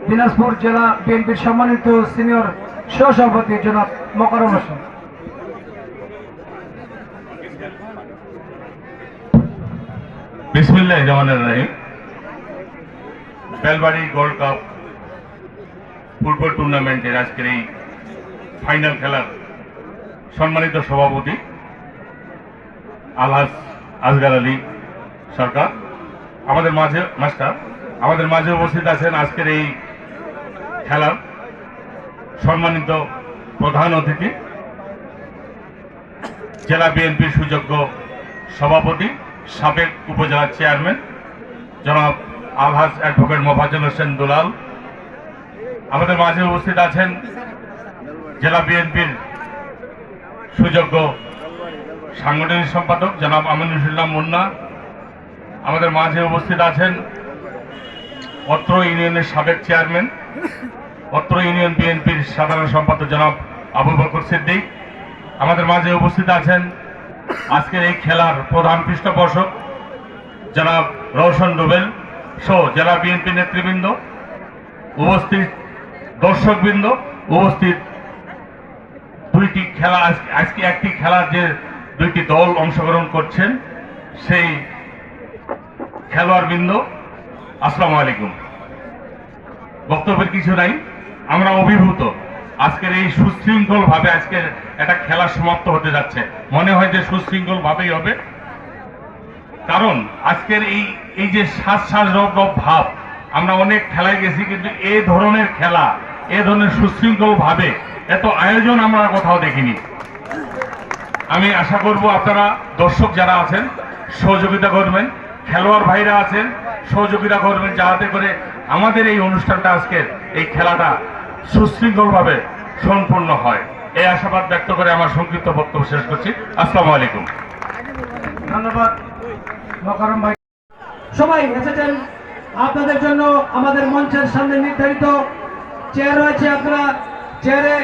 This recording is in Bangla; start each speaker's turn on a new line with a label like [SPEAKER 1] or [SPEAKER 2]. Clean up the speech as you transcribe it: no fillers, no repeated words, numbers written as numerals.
[SPEAKER 1] দিনাজপুর জেলা বিএনপির সম্মানিত সিনিয়র সহসভাপতি জনাব মকরম হোসেন।
[SPEAKER 2] বিসমিল্লাহির রহমানির রহিম। বেলবাড়ি গোল্ড কাপ ফুটবল টুর্নামেন্টের আজকের এই ফাইনাল খেলার সম্মানিত সভাপতি আলহাজ আসগার আলী সরকার আমাদের মাঝে উপস্থিত আছেন আজকের এই খেলার সম্মানিত প্রধান অতিথি জেলা বিএনপির সুযোগ্য সভাপতি সাবেক উপজেলা চেয়ারম্যান জনাব আলহাজ অ্যাডভোকেট মোফাজ্জল হোসেন দুলাল। আমাদের মাঝে উপস্থিত আছেন জেলা বিএনপির সুযোগ্য সাংগঠনিক সম্পাদক জনাব আমিনুল মুন্না। আমাদের মাঝে উপস্থিত আছেন অত্র ইউনিয়নের সাবেক চেয়ারম্যান অত্র ইউনিয়ন বিএনপির সাধারণ সম্পাদক জনাব আবু বকর সিদ্দিক। আমাদের মাঝে উপস্থিত আছেন আজকের এই খেলার প্রধান পৃষ্ঠপোষক জনাব রওশন রুবেল সহ জেলা বিএনপি নেতৃবৃন্দ, উপস্থিত দর্শকবৃন্দ, উপস্থিত দুইটি খেলা আজকে একটি খেলার যে দুইটি দল অংশগ্রহণ করছেন সেই খেলোয়াড়বৃন্দ, আসসালামু আলাইকুম। বক্তব্যের কিছু নাই, আমরা অভিভূত। আজকের এই সুশৃঙ্খল ভাবে আজকের একটা খেলা সমাপ্ত হতে যাচ্ছে, মনে হয় যে সুশৃঙ্খল ভাবেই হবে। কারণ আজকের এই যে শ্বাস রব ভাব, আমরা অনেক খেলায় গেছি কিন্তু এই ধরনের খেলা, এই ধরনের সুশৃঙ্খল ভাবে এত আয়োজন আমরা কোথাও দেখিনি। আমি আশা করব আপনারা দর্শক যারা আছেন সহযোগিতা করবেন, খেলোয়াড় ভাইরা আছেন সহযোগিতা করবেন, যাতে করে আমাদের এই অনুষ্ঠানটা আজকের এই খেলাটা সুশৃঙ্খলভাবে সম্পূর্ণ হয়। এই আশাবাদ ব্যক্ত করে আমার সংক্ষিপ্ত বক্তব্য শেষ করছি। আসসালামু আলাইকুম।
[SPEAKER 1] ধন্যবাদ মকরম ভাই। সবাই এসেছেন আপনাদের জন্য। আমাদের মঞ্চের সামনে নির্ধারিত চেয়ার রয়েছে, আপনারা চেয়ারে